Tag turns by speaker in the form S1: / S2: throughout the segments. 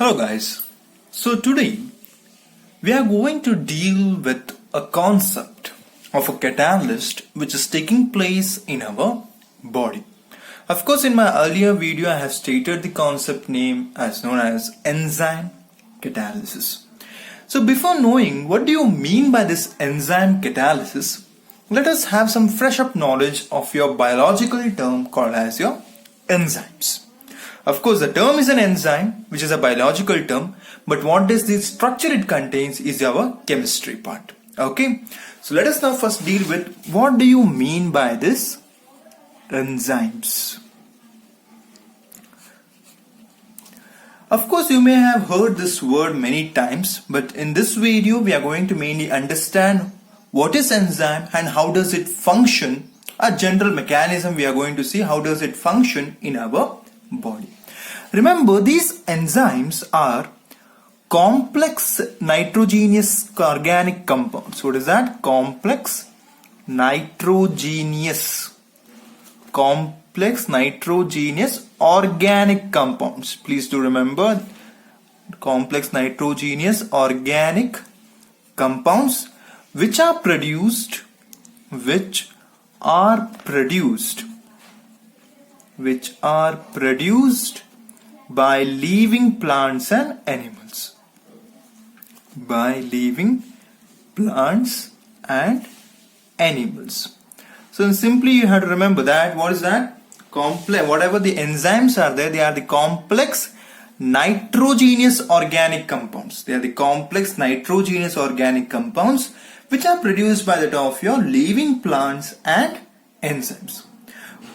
S1: Hello guys, so today we are going to deal with a concept of a catalyst which is taking place in our body. Of course, in my earlier video I have stated the concept name as known as enzyme catalysis. So before knowing what do you mean by this enzyme catalysis, let us have some fresh up knowledge of your biological term called as your enzymes. Of course, the term is an enzyme, which is a biological term, but what does the structure it contains is our chemistry part. Okay, so let us now first deal with what do you mean by this enzymes. Of course, you may have heard this word many times, but in this video we are going to mainly understand what is enzyme and how does it function. A general mechanism we are going to see how does it function in our body. Remember, these enzymes are complex nitrogenous organic compounds. What is that? Complex nitrogenous organic compounds. Please do remember, complex nitrogenous organic compounds which are produced by living plants and animals. So simply you have to remember that what is that? Whatever the enzymes are there, they are the complex nitrogenous organic compounds. They are the complex nitrogenous organic compounds which are produced by that of your living plants and enzymes.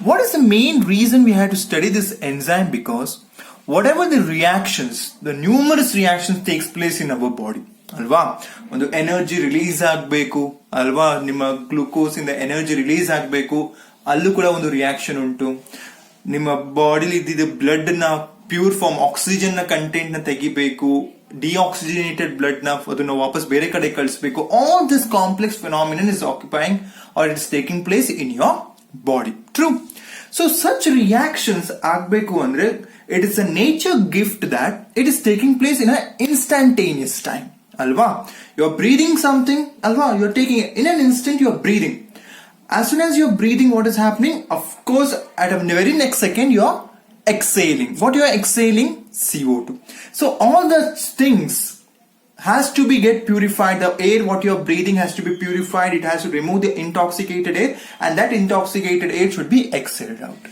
S1: What is the main reason we had to study this enzyme? Because whatever the reactions, the numerous reactions takes place in our body. Alva, when the energy release agbeku, alva, nima glucose in the energy release agbeku, allu kuda ಒಂದು reaction ಉಂಟು. ನಿಮ್ಮ ಬಾಡಿಲಿ ಇದ್ದಿದ್ದ blood ನ pure form oxygen ನ content ನ ತೆಗಿಬೇಕು, deoxygenated blood ನ ಅದನ್ನ ವಾಪಸ್ ಬೇರೆ ಕಡೆ ಕಳಿಸಬೇಕು. All this complex phenomenon is occupying or it is taking place in your body. True. So such reactions agbeku andre it is a nature gift that it is taking place in an instantaneous time. Alva, you are breathing something, alva, you are taking in an instant you are breathing. As soon as you are breathing, what is happening? Of course, at a very next second you are exhaling. What you are exhaling? CO2. So all the things has to be get purified. The air what you are breathing has to be purified. It has to remove the intoxicated air, and that intoxicated air should be exhaled out.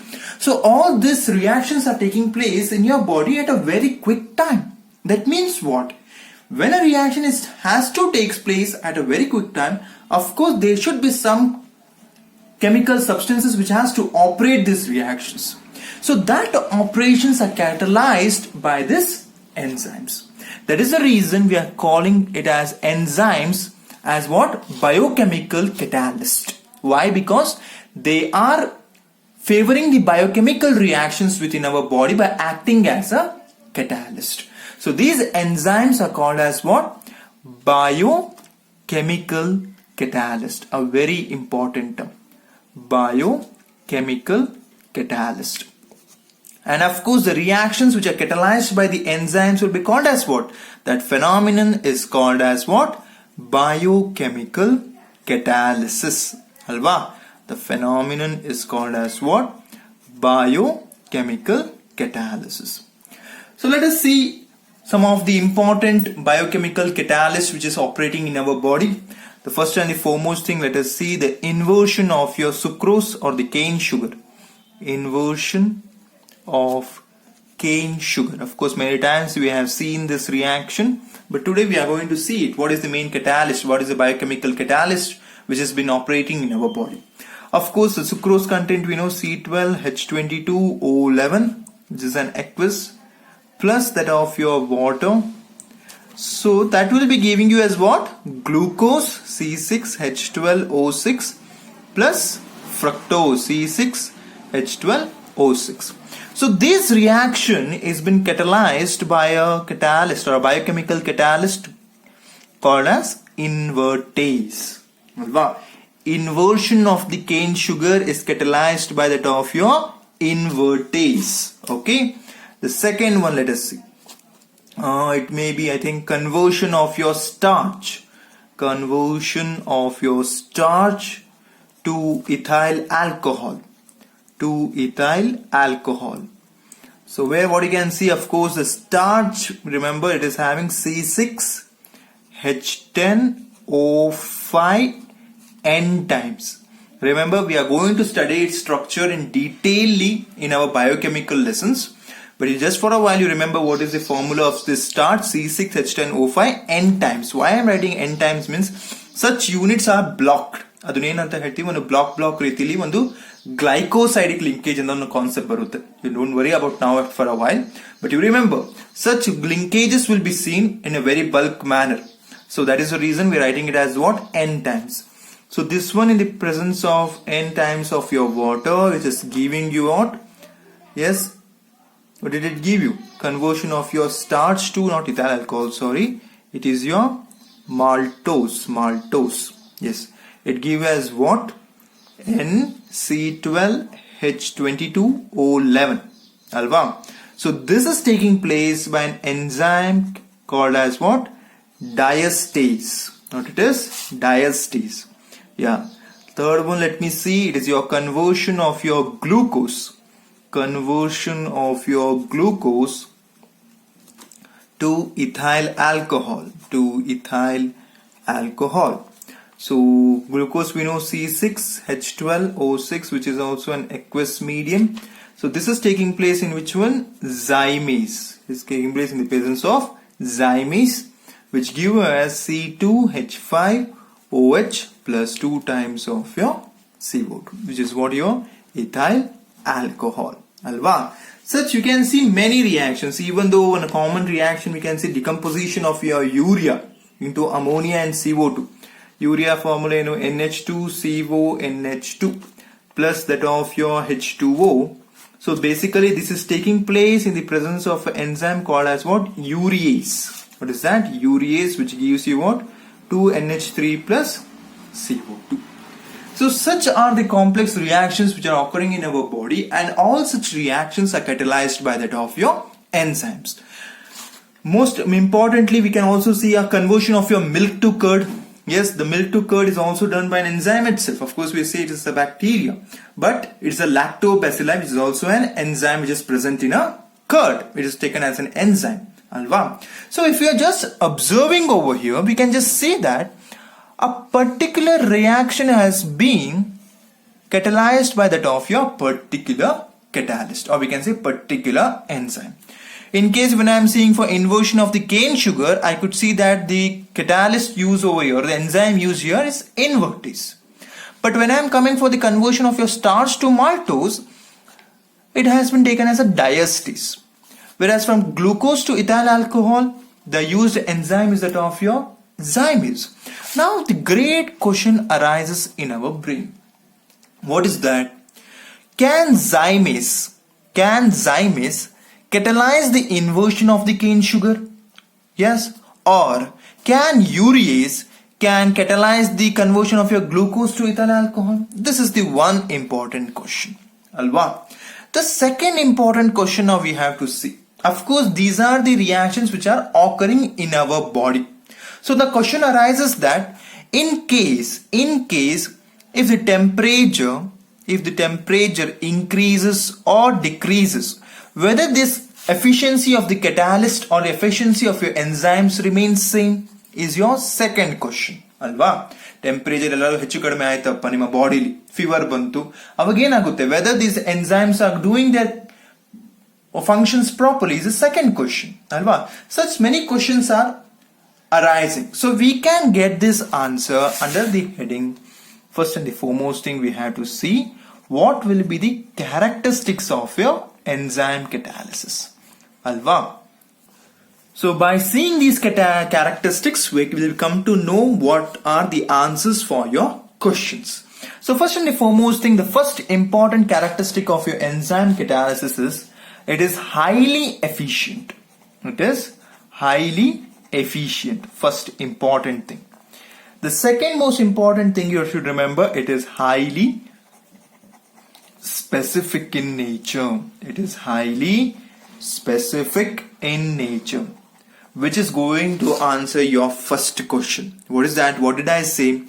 S1: So all these reactions are taking place in your body at a very quick time. That means what? When a reaction has to take place at a very quick time, of course there should be some chemical substances which has to operate these reactions. So that operations are catalyzed by these enzymes. That is the reason we are calling it as enzymes as what? Biochemical catalyst. Why? Because they are favoring the biochemical reactions within our body by acting as a catalyst. So these enzymes are called as what? Biochemical catalyst. A very important term. Biochemical catalyst. And of course the reactions which are catalyzed by the enzymes will be called as what? That phenomenon is called as what? Biochemical catalysis. Alva. The phenomenon is called as what? Biochemical catalysis. So let us see some of the important biochemical catalysts which is operating in our body. The first and the foremost thing, let us see the inversion of your sucrose or the cane sugar. Inversion of cane sugar. Of course, many times we have seen this reaction, but today we are going to see it. What is the main catalyst? What is the biochemical catalyst which has been operating in our body? Of course, the sucrose content we know C12H22O11, which is an aqueous, plus that of your water. So that will be giving you as what? Glucose C6H12O6 plus fructose C6H12O6. So this reaction is been catalyzed by a catalyst or a biochemical catalyst called as invertase. Inversion of the cane sugar is catalyzed by that of your invertase. Okay. The second one, let us see. It may be, I think, conversion of your starch. Conversion of your starch to ethyl alcohol. To ethyl alcohol. So where what you can see, of course, the starch, remember it is having C6H10O5 N times. Remember, we are going to study its structure in detail in our biochemical lessons. But just for a while, you remember what is the formula of this starch, C6H10O5 N times. Why I am writing N times means such units are blocked. ಅದನ್ನೇನಂತ ಹೇಳ್ತೀವಿ, ಒಂದು block ರೀತಿಯಲ್ಲಿ ಒಂದು glycosidic linkage ಅನ್ನೋ concept ಬರುತ್ತೆ. You don't worry about now for a while, but you remember such linkages will be seen in a very bulk manner. So that is the reason we are writing it as what? N times. So this one in the presence of N times of your water, which is giving you what? Yes. What did it give you? Conversion of your starch to, not ethyl alcohol, sorry. It is your maltose. Yes. It gives as what? NC12H22O11. Alva. So this is taking place by an enzyme called as what? Diastase. What it is? Diastase. Yeah. Third one, let me see. It is your conversion of your glucose. Conversion of your glucose to ethyl alcohol. To ethyl alcohol. So glucose we know C6H12O6, which is also an aqueous medium. So this is taking place in which one? Zymase. It's taking place in the presence of zymase, which give us C2H5OH plus 2 times of your CO2, which is what? Your ethyl alcohol. Alva. Such you can see many reactions. Even though in a common reaction we can see decomposition of your urea into ammonia and CO2. Urea formula, you know, NH2CO NH2 plus that of your H2O. So basically this is taking place in the presence of an enzyme called as what? Urease. What is that? Urease, which gives you what? 2NH3 plus CO2. So such are the complex reactions which are occurring in our body, and all such reactions are catalyzed by that of your enzymes. Most importantly, we can also see a conversion of your milk to curd. Yes, the milk to curd is also done by an enzyme itself. Of course, we say it is a bacteria, but it's a lactobacilli, which is also an enzyme which is present in a curd. It is taken as an enzyme. Alva. So if we are just observing over here, we can just say that a particular reaction has been catalyzed by that of your particular catalyst, or we can say particular enzyme. In case when I am seeing for inversion of the cane sugar, I could see that the catalyst used over here, the enzyme used here is invertase. But when I am coming for the conversion of your starch to maltose, it has been taken as a diastase. Whereas from glucose to ethyl alcohol, the used enzyme is that of your zymase. Now the great question arises in our brain. What is that? Can zymase catalyze the inversion of the cane sugar? Yes. Or can urease catalyze the conversion of your glucose to ethyl alcohol? This is the one important question. Alva. The second important question now we have to see. Of course, these are the reactions which are occurring in our body. So the question arises that in case if the temperature increases or decreases, whether this efficiency of the catalyst or efficiency of your enzymes remains same is your second question. Alva. Temperature ಎಲ್ಲರೂ ಹೆಚ್ಚು ಕಡಿಮೆ ಆಯ್ತಪ್ಪ ನಿಮ್ಮ ಬಾಡಿಲಿ, fever ಬಂತು, ಅವಾಗ ಏನಾಗುತ್ತೆ? Whether these enzymes are doing their functions properly is the second question. Alva. Such many questions are arising. So we can get this answer under the heading. First and the foremost thing we have to see what will be the characteristics of your enzyme catalysis. Alva. So by seeing these characteristics, we will come to know what are the answers for your questions. So first and the foremost thing, the first important characteristic of your enzyme catalysis is it is highly efficient. It is highly efficient. First important thing. The second most important thing you should remember, it is highly specific in nature. It is highly specific in nature. which is going to answer your first question. What is that? What did I say?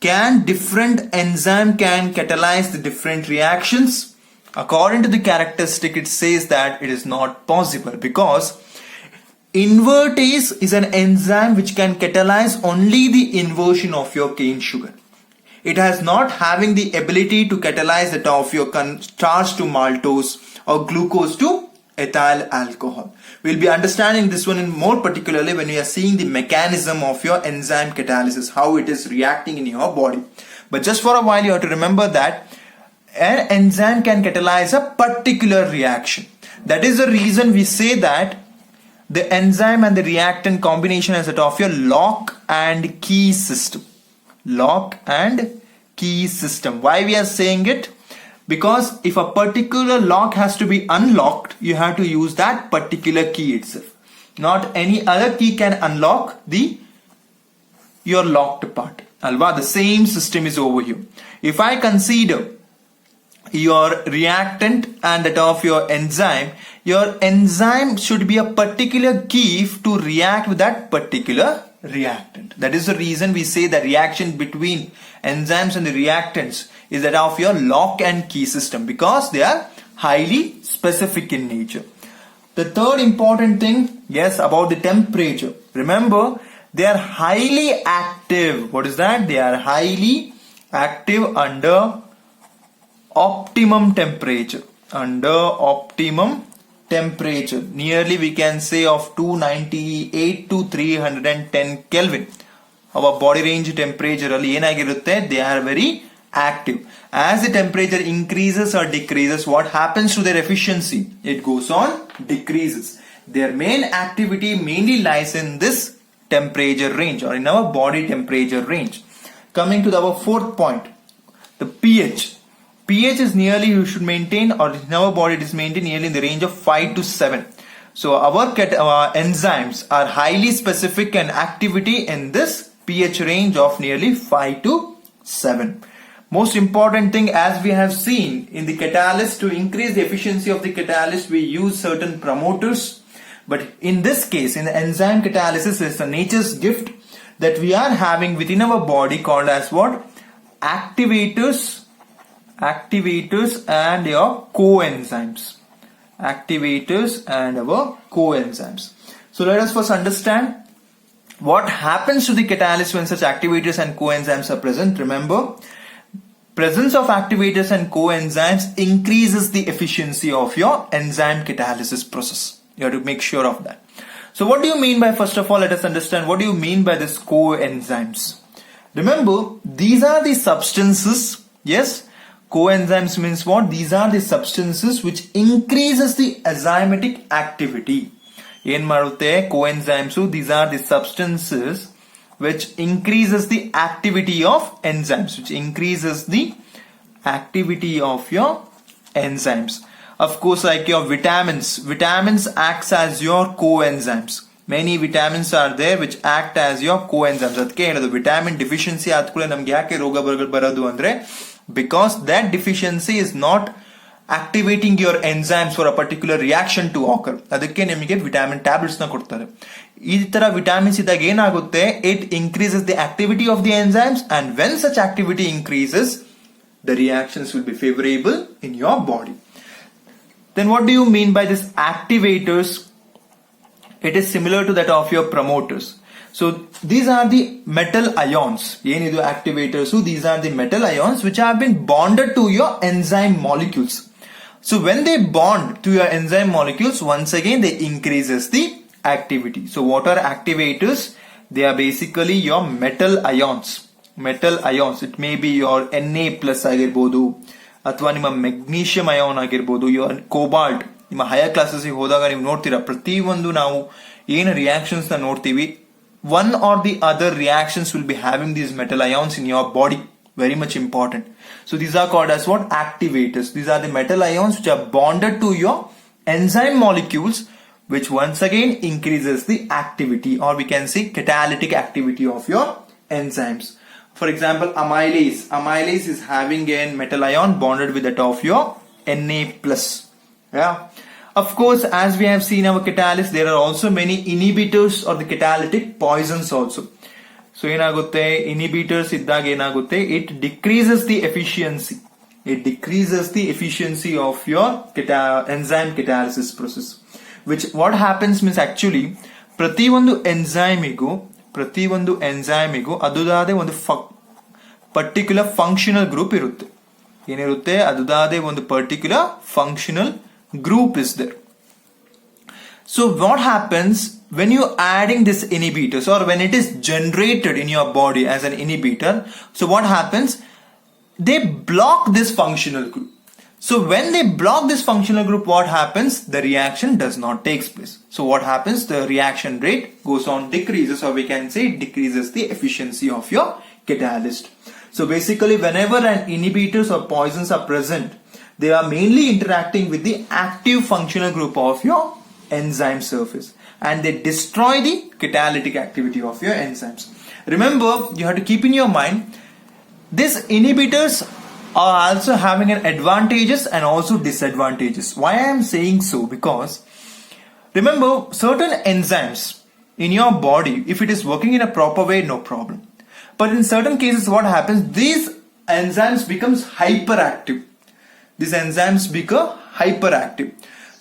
S1: Can different enzyme can catalyze the different reactions? According to the characteristic, it says that it is not possible, because invertase is an enzyme which can catalyze only the inversion of your cane sugar. It has not having the ability to catalyze that of your starch to maltose or glucose to ethyl alcohol. We'll be understanding this one in more particularly when we are seeing the mechanism of your enzyme catalysis, how it is reacting in your body. But just for a while you have to remember that an enzyme can catalyze a particular reaction. That is the reason we say that the enzyme and the reactant combination is that of your lock and key system. Lock and key system. Why we are saying it? Because if a particular lock has to be unlocked, you have to use that particular key itself. Not any other key can unlock your locked part. Alva, the same system is over here. If I consider your reactant and that of your enzyme should be a particular key to react with that particular reactant. That is the reason we say the reaction between enzymes and the reactants is that of your lock and key system, because they are highly specific in nature. The third important thing, yes, about the temperature. Remember, they are highly active. What is that? They are highly active under optimum temperature. Under optimum temperature, nearly we can say of 298 to 310 Kelvin. Our body range temperature alli enagirutte, they are very active. As the temperature increases or decreases, what happens to their efficiency? It goes on decreases. Their main activity mainly lies in this temperature range or in our body temperature range. Coming to our fourth point, the pH. pH is nearly, you should maintain, or in our body it is maintained nearly in the range of 5 to 7. So our enzymes are highly specific and activity in this pH range of nearly 5 to 7. Most important thing, as we have seen in the catalyst, to increase the efficiency of the catalyst we use certain promoters. But in this case, in the enzyme catalysis, is a nature's gift that we are having within our body called as what? Activators and your coenzymes. Activators and our coenzymes. So let us first understand what happens to the catalyst when such activators and coenzymes are present. Remember, presence of activators and coenzymes increases the efficiency of your enzyme catalysis process. You have to make sure of that. So what do you mean by, first of all, let us understand what do you mean by this coenzymes. Remember, these are the substances, yes, coenzymes means what? These are the substances which increases the enzymatic activity. Coenzymes, these are the substances which increases the activity of enzymes, which increases the activity of your enzymes. Of course, like your vitamins acts as your coenzymes. Many vitamins are there which act as your coenzymes. The vitamin deficiency because that deficiency is not activating your enzymes for a particular reaction to occur. ಅದಕ್ಕೆ ನಿಮಗೆ vitamin tablets ನ ಕೊಡ್ತಾರೆ. ಈ ತರ vitamins ಇದ್ದಾಗ ಏನಾಗುತ್ತೆ? It increases the activity of the enzymes, and when such activity increases, the reactions will be favorable in your body. Then what do you mean by this activators? It is similar to that of your promoters. So these are the metal ions. Yenidu activators. So these are the metal ions which have been bonded to your enzyme molecules. So when they bond to your enzyme molecules, once again they increases the activity. So what are activators? They are basically your metal ions. Metal ions. It may be your Na plus ಆಗಿರಬಹುದು, ಅಥವಾ ನಿಮ್ಮ magnesium ion ಆಗಿರಬಹುದು, your cobalt. ನಿಮ್ಮ higher classes ಹೋದಾಗ ನೀವು ನೋಡ್ತೀರಾ, ಪ್ರತಿಯೊಂದು ನಾವು ಏನು ರಿಯಾಕ್ಷನ್ಸ್ ನ ನೋಡ್ತೀವಿ, one or the other reactions will be having these metal ions in your body. Very much important. So these are called as what? Activators. These are the metal ions which are bonded to your enzyme molecules, which once again increases the activity, or we can say catalytic activity of your enzymes. For example, amylase. Amylase is having a metal ion bonded with that of your Na plus. Yeah. Of course, as we have seen our catalyst, there are also many inhibitors or the catalytic poisons also. So ಏನಾಗುತ್ತೆ, inhibitors ಇದ್ದಾಗ ಏನಾಗುತ್ತೆ, it decreases the efficiency. It decreases the efficiency of your enzyme catalysis process. Which what happens means actually ಪ್ರತಿಯೊಂದು ಎಂಜೈಮಿಗೂ ಅದುದಾದೆ ಒಂದು particular functional group ಇರುತ್ತೆ. ಏನಿರುತ್ತೆ, ಅದುದಾದೆ ಒಂದು particular functional group is there. So what happens when you adding this inhibitors or when it is generated in your body as an inhibitor? So what happens? They block this functional group. So when they block this functional group, what happens? The reaction does not take place. So what happens? The reaction rate goes on decreases, or we can say it decreases the efficiency of your catalyst. So basically whenever an inhibitors or poisons are present, they are mainly interacting with the active functional group of your enzyme surface, and they destroy the catalytic activity of your enzymes. Remember, you have to keep in your mind, these inhibitors are also having an advantages and also disadvantages. Why I am saying so? Because remember, certain enzymes in your body, if it is working in a proper way, no problem. But in certain cases, what happens? These enzymes becomes hyperactive. These enzymes become hyperactive.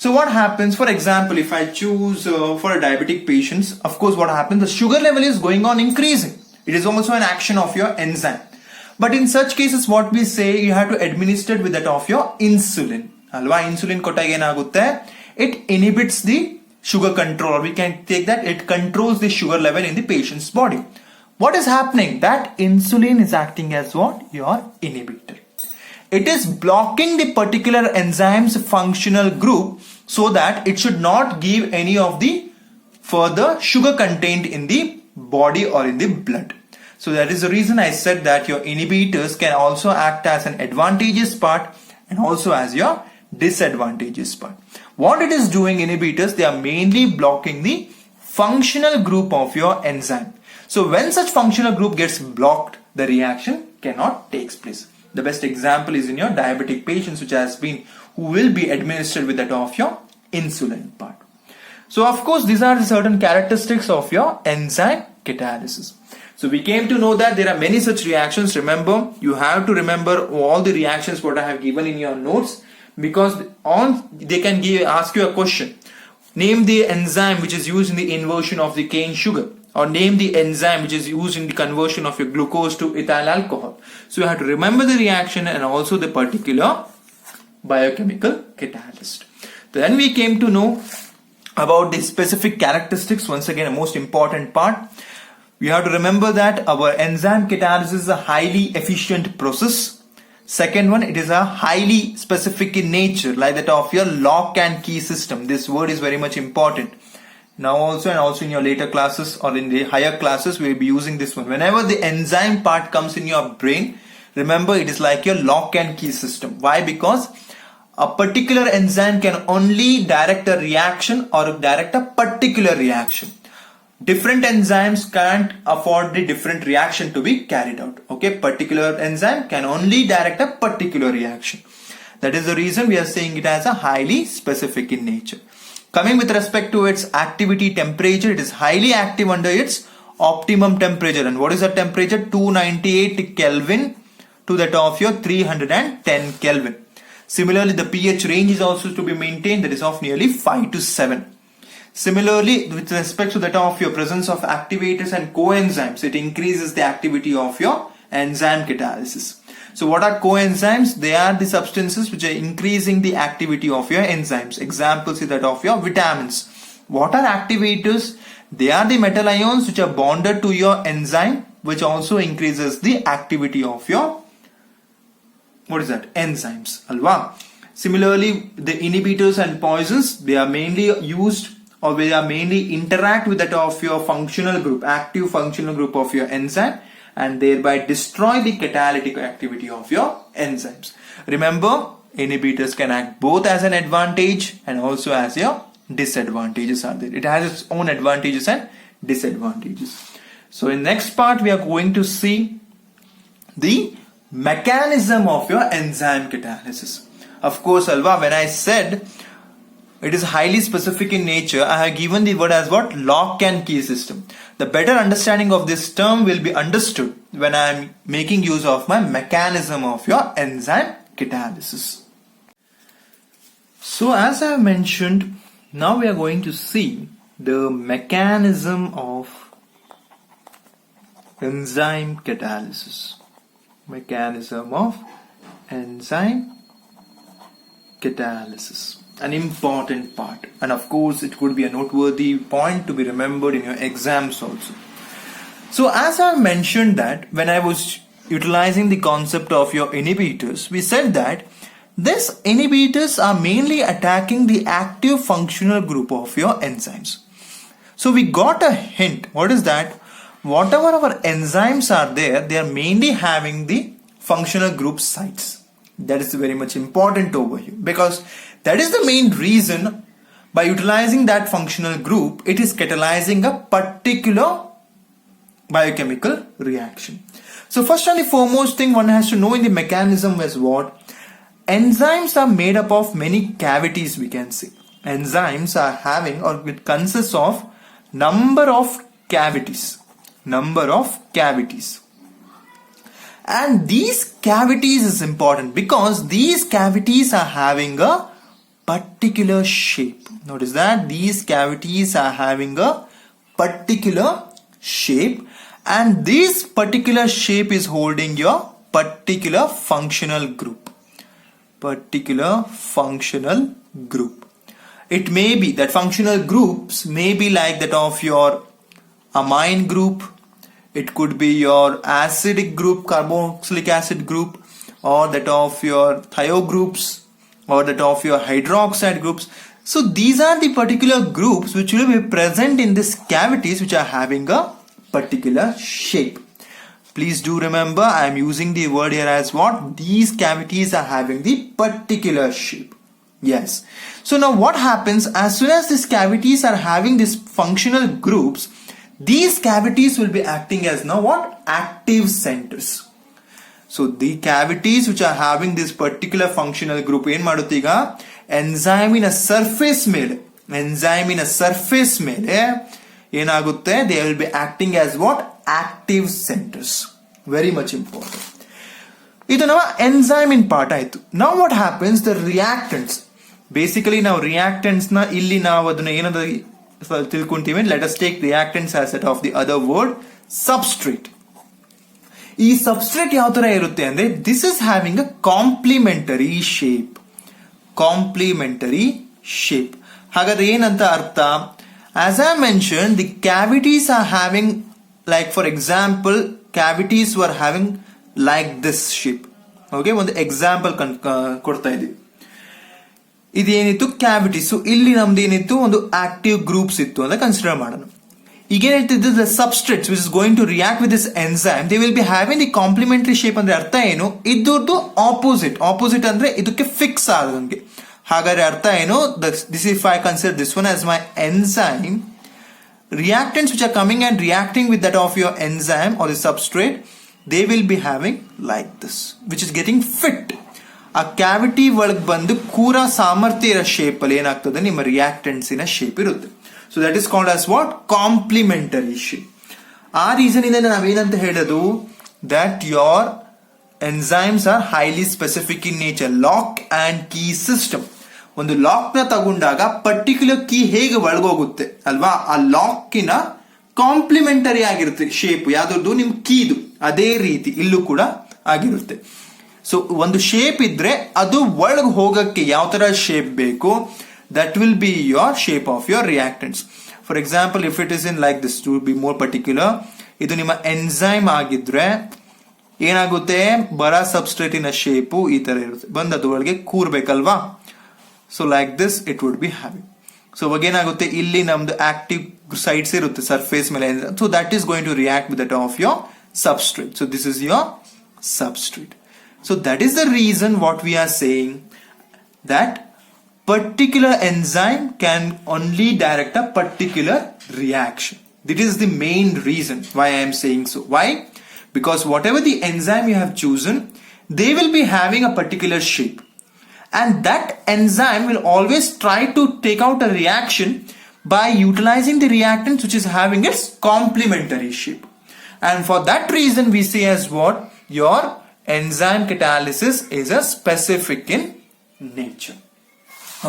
S1: So what happens, for example, if I choose for a diabetic patient, of course what happens, the sugar level is going on increasing. It is also an action of your enzyme. But in such cases, what we say, you have to administer with that of your insulin. Alva insulin kottaga enagutte, it inhibits the sugar control. We can take that it controls the sugar level in the patient's body. What is happening? That insulin is acting as what? Your inhibitor. It is blocking the particular enzyme's functional group so that it should not give any of the further sugar contained in the body or in the blood. So that is the reason I said that your inhibitors can also act as an advantageous part and also as your disadvantageous part. What it is doing, inhibitors, they are mainly blocking the functional group of your enzyme. So when such functional group gets blocked, the reaction cannot take place. The best example is in your diabetic patients who will be administered with that of your insulin part. So of course these are the certain characteristics of your enzyme catalysis. So we came to know that there are many such reactions. Remember, you have to remember all the reactions what I have given in your notes, because they can ask you a question. Name the enzyme which is used in the inversion of the cane sugar, or name the enzyme which is used in the conversion of your glucose to ethyl alcohol. So you have to remember the reaction and also the particular biochemical catalyst. Then we came to know about the specific characteristics. Once again, a most important part. We have to remember that our enzyme catalysis is a highly efficient process. Second one, it is a highly specific in nature, like that of your lock and key system. This word is very much important. Now also, and also in your later classes or in the higher classes, we will be using this one. Whenever the enzyme part comes in your brain, remember it is like your lock and key system. Why? Because a particular enzyme can only direct a reaction or direct a particular reaction. Different enzymes can't afford the different reaction to be carried out. Okay, particular enzyme can only direct a particular reaction. That is the reason we are saying it as a highly specific in nature. Coming with respect to its activity temperature, it is highly active under its optimum temperature. And what is the temperature? 298 Kelvin to that of your 310 Kelvin. Similarly, the pH range is also to be maintained, that is of nearly 5 to 7. Similarly, with respect to that of your presence of activators and coenzymes, it increases the activity of your enzyme catalysis. So what are coenzymes? They are the substances which are increasing the activity of your enzymes. Examples is that of your vitamins. What are activators? They are the metal ions which are bonded to your enzyme, which also increases the activity of your enzymes. Alva. Similarly, the inhibitors and poisons, they are mainly used, or they are mainly interact with that of your functional group, active functional group of your enzyme, and thereby destroy the catalytic activity of your enzymes. Remember, inhibitors can act both as an advantage and also as your disadvantages are there. It has its own advantages and disadvantages. So in next part, we are going to see the mechanism of your enzyme catalysis. Of course, Alva, when I said it is highly specific in nature, I have given the word as what? Lock and key system. The better understanding of this term will be understood when I am making use of my mechanism of your enzyme catalysis. So as I have mentioned, now we are going to see the mechanism of enzyme catalysis. Mechanism of enzyme catalysis. An important part, and of course it could be a noteworthy point to be remembered in your exams also. So as I mentioned that when I was utilizing the concept of your inhibitors, we said that these inhibitors are mainly attacking the active functional group of your enzymes. So we got a hint. What is that? Whatever our enzymes are there, they are mainly having the functional group sites. That is very much important over here, because that is the main reason by utilizing that functional group, it is catalyzing a particular biochemical reaction. So first and the foremost thing one has to know in the mechanism is what? Enzymes are made up of many cavities, we can say. Enzymes are having, or it consists of number of cavities. Number of cavities. And these cavities is important because these cavities are having a particular shape. Notice that these cavities are having a particular shape, and this particular shape is holding your particular functional group. Particular functional group. It may be that functional groups may be like that of your amine group. It could be your acidic group, carboxylic acid group, or that of your thio groups, or that of your hydroxide groups. So these are the particular groups which will be present in these cavities which are having a particular shape. Please do remember I am using the word here as what? These cavities are having the particular shape. Yes. So now what happens as soon as these cavities are having these functional groups, these cavities will be acting as now what? Active centers. So the cavities which are having this particular functional group, ಏನು ಮಾಡುತ್ತೆ ಈಗ enzyme surface ಮೇಲೆ ಏನಾಗುತ್ತೆ? They will be acting as what? Active centers. Very much important. ಇದು ನಾವು enzyme in part ಆಯ್ತು. Now what happens? The reactants. Basically ನಾವು reactants ನ ಇಲ್ಲಿ ನಾವು ಅದನ್ನ ಏನಂತ ತಿಳ್ಕೊಂತೀವಿ. Let us take reactants as set of the other word substrate. ಈ substrate ಯಾವ ತರ ಇರುತ್ತೆ ಅಂದ್ರೆ this is having a complementary shape. Complementary shape. ಹಾಗಾದ್ರೆ ಏನಂತ ಅರ್ಥ? As I mentioned, the cavities are having, like for example, cavities were having like this shape. Okay, ಒಂದು example ಕೊಡ್ತಾ ಇದೀವಿ. ಇದೇನಿತ್ತು? ಕ್ಯಾವಿಟಿ. ಸೊ ಇಲ್ಲಿ ನಮ್ದು ಏನಿತ್ತು? ಒಂದು ಆಕ್ಟಿವ್ ಗ್ರೂಪ್ಸ್ ಇತ್ತು ಅಂತ ಕನ್ಸಿಡರ್ ಮಾಡೋಣ. ಈಗೇನಿತ್ತು? The substrates which is going to react with this enzyme, they will be having the complementary shape. ಅಂದ್ರೆ ಅರ್ಥ ಏನು? ಇದ್ರದ್ದು ಆಪೋಸಿಟ್ ಅಂದ್ರೆ ಇದಕ್ಕೆ ಫಿಕ್ಸ್ ಆದಂಗೆ. ಹಾಗಾದ್ರೆ ಅರ್ಥ ಏನು? This if I consider this one as my enzyme, reactants which are coming and reacting with that of your enzyme or the substrate, they will be having like this, which is getting fit. ಆ cavity ಒಳಗೆ ಬಂದು ಕೂರ ಸಾಮರ್ಥ್ಯ ಇರೋ shape ಅಲ್ಲಿ ಏನಾಗ್ತದೆ? ನಿಮ್ಮ reactants ಇನ shape ಇರುತ್ತೆ. So that is called as what? Complementary shape. ಆ ರೀಸನ್ ಇಂದ ನಾವೇನಂತ ಹೇಳೋದು? That your enzymes are highly specific in nature. Lock and key system. ಒಂದು ಲಾಕ್ ನ ತಗೊಂಡಾಗ ಪರ್ಟಿಕ್ಯುಲರ್ ಕೀ ಹೇಗೆ ಒಳಗೋಗುತ್ತೆ ಅಲ್ವಾ? ಆ ಲಾಕಿನ ಕಾಂಪ್ಲಿಮೆಂಟರಿ ಆಗಿರುತ್ತೆ ಶೇಪ್. ಯಾವ್ದು? ನಿಮ್ ಕೀದು ಅದೇ ರೀತಿ ಇಲ್ಲೂ ಕೂಡ ಆಗಿರುತ್ತೆ. ಸೊ ಒಂದು ಶೇಪ್ ಇದ್ರೆ ಅದು ಒಳಗೆ ಹೋಗಕ್ಕೆ ಯಾವ ತರ ಶೇಪ್ ಬೇಕು, that will be your shape of your reactants. For example, if it is in like this, to be more particular, ಇದು ನಿಮ್ಮ ಎನ್ಸೈಮ್ ಆಗಿದ್ರೆ ಏನಾಗುತ್ತೆ? ಬರ ಸಬ್ಸ್ಟ್ರೇಟಿನ ಶೇಪು ಈ ತರ ಇರುತ್ತೆ. ಬಂದು ಅದು ಒಳಗೆ ಕೂರ್ಬೇಕಲ್ವಾ? So like this it would be having. So ಅವಾಗ ಏನಾಗುತ್ತೆ? ಇಲ್ಲಿ ನಮ್ದು ಆಕ್ಟಿವ್ ಸೈಟ್ಸ್ ಇರುತ್ತೆ ಸರ್ಫೇಸ್ ಮೇಲೆ. So that is going to react with that of your substrate. So this is your substrate. So that is the reason what we are saying, that particular enzyme can only direct a particular reaction. This is the main reason why I am saying so. Why? Because whatever the enzyme you have chosen, they will be having a particular shape. and that enzyme will always try to take out a reaction by utilizing the reactant which is having its complementary shape. And for that reason we say as what? Your enzyme catalysis is a specific in nature.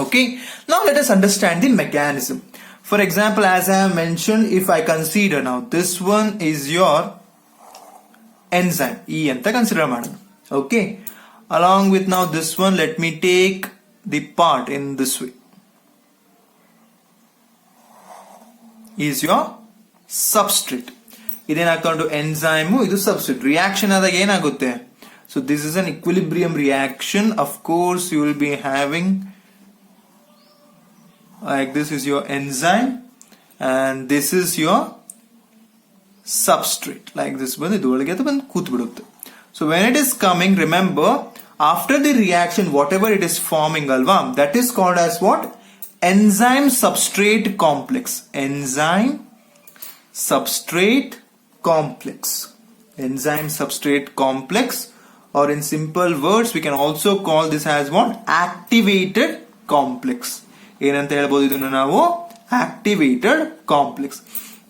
S1: Okay, now let us understand the mechanism. For example, as I have mentioned, if I consider now this one is your enzyme, E anta consider madam. Okay, along with now this one, let me take the part in this way. Is your substrate. Idenagta enzyme, idu substrate. Reaction adaga enagutte. So this is an equilibrium reaction. Of course, you will be having like this is your enzyme and this is your substrate. Like this one. So when it is coming, remember, after the reaction, whatever it is forming, alva, that is called as what? Enzyme substrate complex. Enzyme substrate complex. Enzyme substrate complex, or in simple words we can also call this as what? Activated complex. Activated complex.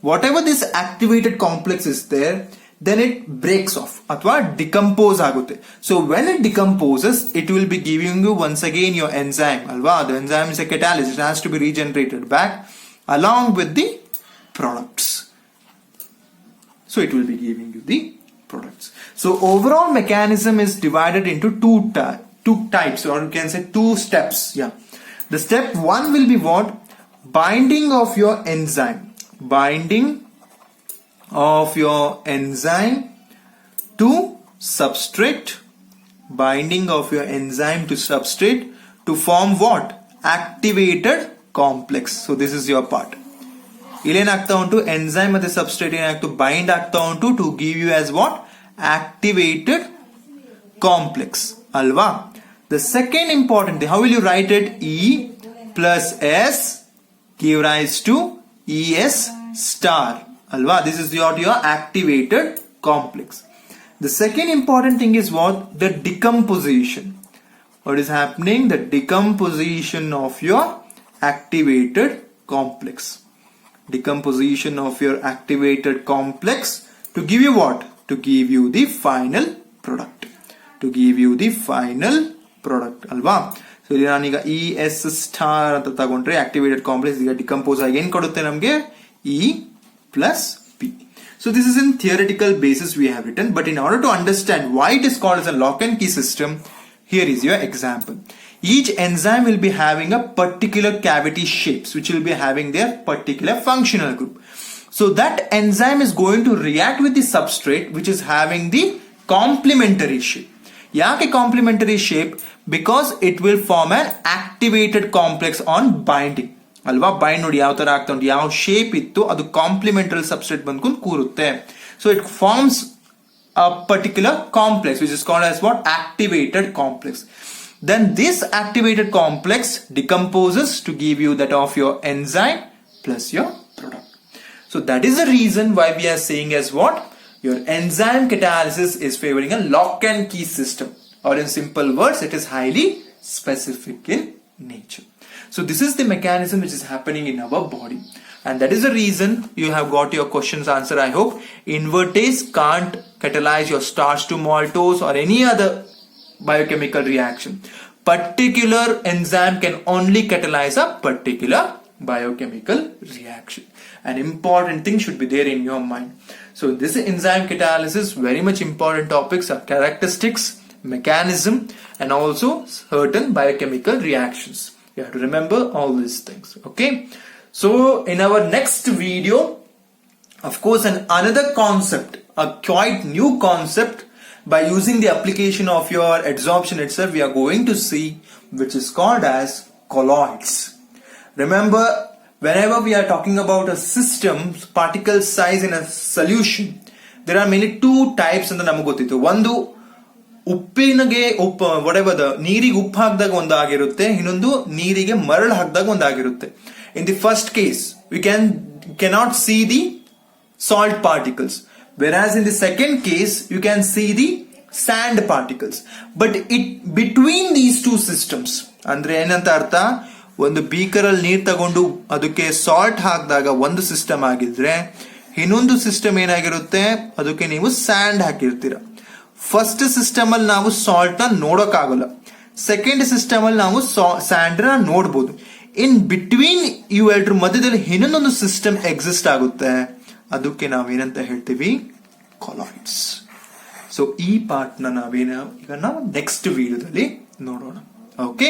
S1: Whatever this activated complex is there, then it breaks off athwa decompose agutte. So when it decomposes, it will be giving you once again your enzyme. Alva, the enzyme is a catalyst. It has to be regenerated back along with the products. So it will be giving you the products. So overall mechanism is divided into two types, or you can say two steps. Yeah. The step one will be what? Binding of your enzyme. Binding of your enzyme to substrate. Binding of your enzyme to substrate to form what? Activated complex. So this is your part. Ilenaagta untu enzyme and the substrate to bind aagta untu to give you as what? Activated complex. Alva. The second important thing, how will you write it? E plus S give rise to ES star. Alva. This is your activated complex. The second important thing is what? The decomposition. What is happening? The decomposition of your activated complex. Decomposition of your activated complex to give you what? To give you the final product. To give you the final product. Alva. So here ES star anta tagondre activated complex iga decompose agi ಏನು ಕೊಡುತ್ತೆ ನಮಗೆ E plus P. So this is in theoretical basis we have written, but in order to understand why it is called as a lock and key system, here is your example. Each enzyme will be having a particular cavity shapes which will be having their particular functional group. So that enzyme is going to react with the substrate which is having the complementary shape. Yake complementary shape? Because it will form an activated complex on binding. Alva, bind nodi yav ತರ ಆಗ್ತಾ ಉಂಟು, ಯಾವ shape ಇತ್ತು ಅದು complementary substrate ಬಂದ್ಕೊಂಡು ಕೂರುತ್ತೆ. So it forms a particular complex which is called as what? Activated complex. Then this activated complex decomposes to give you that of your enzyme plus your product. So that is the reason why we are saying as what? Your enzyme catalysis is favoring a lock and key system, or in simple words it is highly specific in nature. So this is the mechanism which is happening in our body, and that is the reason you have got your questions answered. I hope invertase can't catalyze your starch to maltose or any other biochemical reaction. Particular enzyme can only catalyze a particular biochemical reaction. An important thing should be there in your mind. So this enzyme catalysis, very much important topics are characteristics, mechanism, and also certain biochemical reactions. You have to remember all these things. Okay. So in our next video, of course, another concept, a quite new concept, by using the application of your adsorption itself, we are going to see, which is called as colloids. Remember, whenever we are talking about a system, particle size in a solution, there are mainly two types ಅಂತ ನಮಗೆ ಗೊತ್ತಿತ್ತು. ಒಂದು ಉಪ್ಪಿನಗೆ whatever the ನೀರಿಗೆ ಉಪ್ಪು ಹಾಕಿದಾಗ ಒಂದಾಗಿರುತ್ತೆ, ಇನ್ನೊಂದು ನೀರಿಗೆ ಮರಳು ಹಾಕಿದಾಗ ಒಂದಾಗಿರುತ್ತೆ. In the first case, we cannot see the salt particles, whereas in the second case you can see the sand particles. But it between these two systems ಅಂದ್ರೆ ಏನಂತ ಅರ್ಥ, ಒಂದು ಬೀಕರ್ ಅಲ್ಲಿ ನೀರ್ ತಗೊಂಡು ಅದಕ್ಕೆ ಸಾಲ್ಟ್ ಹಾಕಿದಾಗ ಒಂದು ಸಿಸ್ಟಮ್ ಆಗಿದ್ರೆ, ಇನ್ನೊಂದು ಸಿಸ್ಟಮ್ ಏನಾಗಿರುತ್ತೆ, ಅದಕ್ಕೆ ನೀವು ಸ್ಯಾಂಡ್ ಹಾಕಿರ್ತೀರ. ಫಸ್ಟ್ ಸಿಸ್ಟಮ್ ಅಲ್ಲಿ ನಾವು ಸಾಲ್ಟ್ ನ ನೋಡೋಕ್ಕಾಗಲ್ಲ, ಸೆಕೆಂಡ್ ಸಿಸ್ಟಮ್ ಅಲ್ಲಿ ನಾವು ಸ್ಯಾಂಡ್ ನ ನೋಡ್ಬೋದು. ಇನ್ ಬಿಟ್ವೀನ್ ಇವೆರಡ್ರ ಮಧ್ಯದಲ್ಲಿ ಇನ್ನೊಂದೊಂದು ಸಿಸ್ಟಮ್ ಎಕ್ಸಿಸ್ಟ್ ಆಗುತ್ತೆ, ಅದಕ್ಕೆ ನಾವೇನಂತ ಹೇಳ್ತೀವಿ, ಕಾಲಾಯ್ಡ್ಸ್. ಸೊ ಈ ಪಾರ್ಟ್ ನ ಈಗ ನಾವು ನೆಕ್ಸ್ಟ್ ವಿಡಿಯೋದಲ್ಲಿ ನೋಡೋಣ. ಓಕೆ.